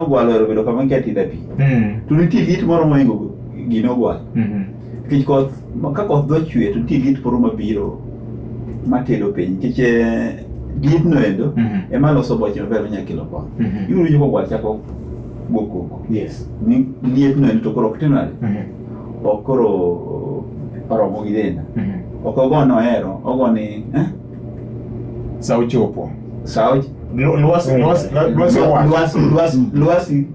Gwaloro bedo kama keti da pi. Tu nitie liet moro moingo gino gwal. Kich koth ka koth do chwe tu nitie liet moro mabiro matedo piny. Kich liet no endo ema loso boche maber nya kilo kwa. Yuru yuko gwal chako goko. Yes. Ni liet no endo to koro kitinade. Okoro oromo gidenda. Okogono ero, ogoni Sao chopo. Sao lwasi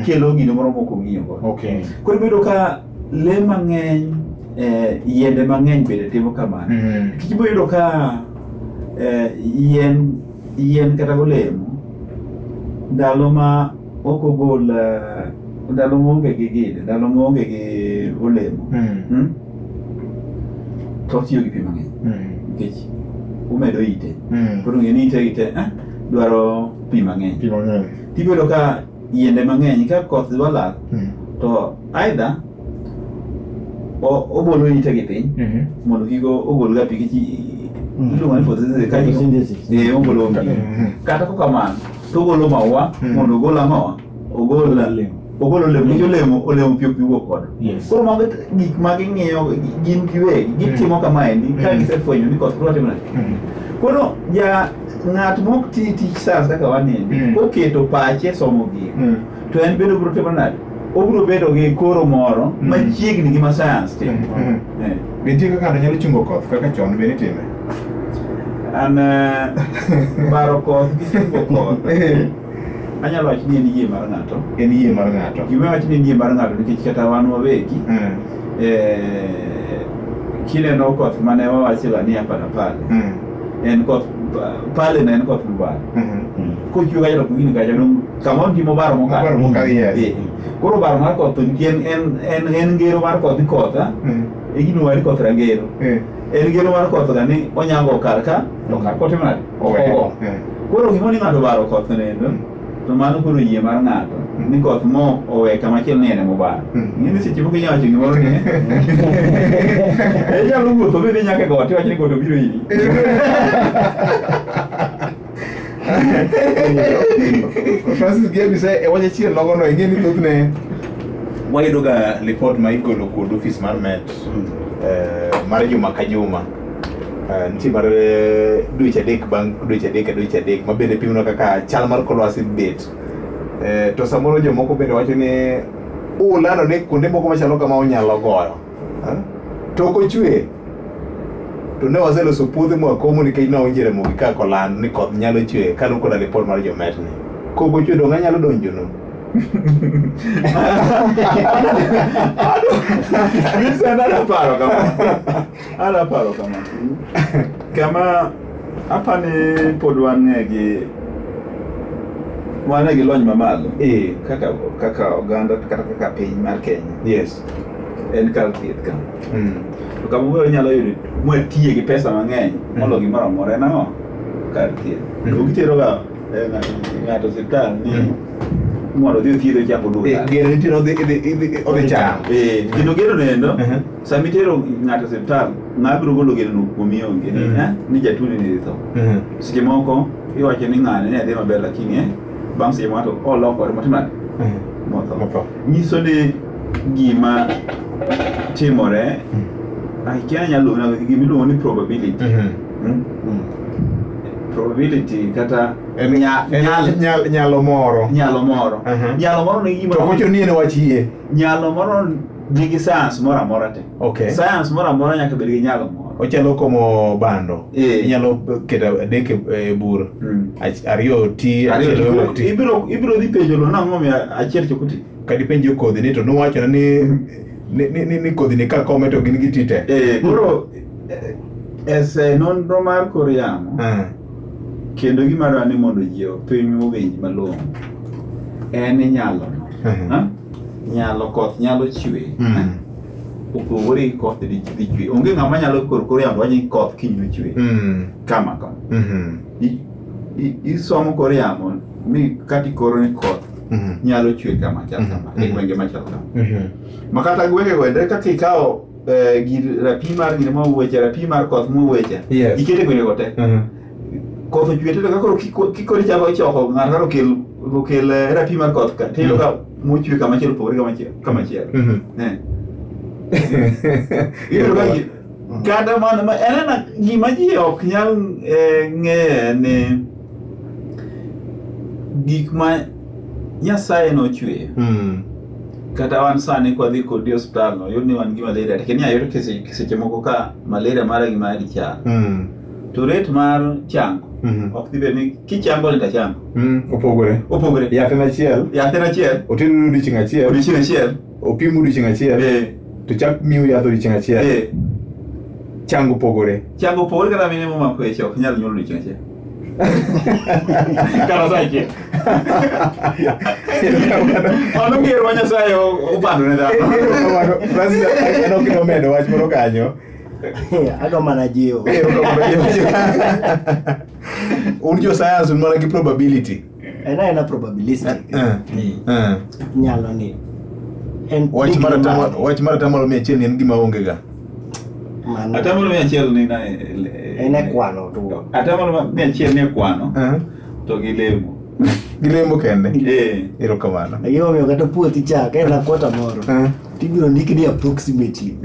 kelo gino moro moko ng'iyo go. Okay. Koro bedo ka le mang'eny yiende mang'eny bende timo kamano. Kich bedo ka yien kata olemo ndalo ma okogol ndalo monge gi gide ndalo monge gi olemo to tiyo gi pi mang'eny nikech umedo ite koro ng'eni ite dwaro pi mang'eny tibedo ka yiende mang'eny ka koth dwa lal to either obolo ite gi piny mondo kik ogol ga pi iluongo ni photosynthesis ogolo pi kata kokamano to ogolo maua mondo ogol ang'owa ogol olemo piyo wuok kodo. Koro mago gik ma ging'iyo gin giwegi gitimo kamaendi ka gisefwenyo ni koth biro timore. Koro ng'at mok ti tich science kaka waniendi oketo pache somo gik to en bedo biro timo nade obiro bedo gi koro moro machiegni gi ma science timo. Nitie kaka ng'ato nyalo chungo koth kaka chon be nitime. An baro koth gi chungo koth anyalo wacho ni en yie mar ng'ato. En yie mar ng'ato. Gima wacho ni en yie mar ng'ato nikech kata wan wawegi kineno koth mane wawacho ni hapa na pale en koth pale na en koth mubaro kochwe kacha to kugini kacha kama ontimo baro mokalo. Koro baro mar koth en ngero mar koth kotha e gino wari koth rangero en ngero mar koth ga ni onyango kar ka to kar kote mar ogo. Koro gimo ni ng'ato baro koth nendo to mano koro yie mar ng'ato ni koth mo owe kama chiel ni ene mobaro. Ng'ini seche moko inyalo wacho gimoro ni inyalo wuotho bende nyaka e got iwacho ni got obiro iri. Francis Sedah-Apisa e wach achiel nogono ing'e ni thothne wayudo ga report ma igolo kod office mar Met mar juma ka juma. Nitie mar dweche adek bang' dweche adek ma bende pimno kaka chal mar kor lwasi bet. To samoro jomoko bende wacho ni ulano ni kuonde moko machalo kama onyalo goyo tok ochwe to ne waseloso puothe mwakomo nikech ne owinjore mogi ka koland ni koth nyalo chwe kaluwore koda report mar jomet ni koko chwe dong' anyalo donjono. Anaparo kama apani pod wan gi lony mamalo kaka oganda kata kaka piny mar Kenya. Yes. En kar thieth ka. To kama wuoyo nyalo yudo mwatiye gi pesa mang'eny molo gimoro amora en ang'o kar thieth. To gitero ga ng'ato osiptal ni mondo odhi thiedho chako duka. Gero nitiro odhi chamo. Kendo gero nendo sami tero ng'ato osiptal ng'abiro golo gero no kuom ionge ni jatuni ni tho. Seche moko iwacho ni ng'ane ne dhi maber lakini bang' seche moko olokore motimane motho. Nyiso ni gima timore aikia nyalo na gima iluongo ni probability. Probability kata nyalo moro ni gima to kocho ni en wachie nyalo moro nigi science moro amora te. Okay. Science moro amora nyaka bed gi nyalo moro. Ochalo komo bando. Inyalo keto adek e bur. Ariyo ti achiel ti. Ibiro dhi penjo lo nang'o mi achiel chokoti. Kadi penjo kodhi ni to nowacho ni kodhi ni ka kome to gin gitite. Koro ese nonro mar kor yamo. Kendo gima dwa ni mondo ji piny owinj malong'o en nyalo nyalo koth nyalo chwe opogore gi koth dhi chwe. Onge ng'ama nyalo kor yamo wacho ni koth kiny nochwe kama isomo kor yamo mi kati koro ni koth nyalo chwe kama chal kama e gwenge machal kama ma kata gwenge gwende kaka ikawo rapim mar gine mowuoche rapim mar koth mowuoche ikete gwenge go te koth ochwe to ka koro kikori chako choko ng'ato karo okel rapim mar koth ka tiyudo ka mochwe kama chielo pogore kama chielo iyudo ka kata mana en gima ji ok nyal ng'eyo ni gik ma Nyasaye nochweyo kata wan sani kwadhi kodi hospital no yud ni wan gi malaria lakini ayudo seche moko ka malaria mara gi mari chal to rate mar chango ok dhi ni kichango ni tachango opogore yath en achiel otiru odiechieng' achiel opimu odiechieng' achiel to chak miyo yath odiechieng' achiel chango opogore kata mine momako eche ok nyal nyuolo odiechieng' achiel kata saike mano mier ma Nyasaye opando ne dhano en ok nomedo wach moro kanyo adwa mana jiwo un jo science un mana gi probability ena probabilistic nyalo ni wach mar atamalo 100 en gima onge ga atamalo 100 ni na ene kwano to atamalo 100 ni kwano to gilemo kende erokamano ayo miyo kata puothi Chak en akwata moro tibiro ndiki ni approximately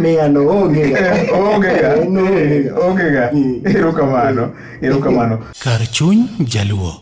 mia no onge ga erokamano kar chuny jaluo.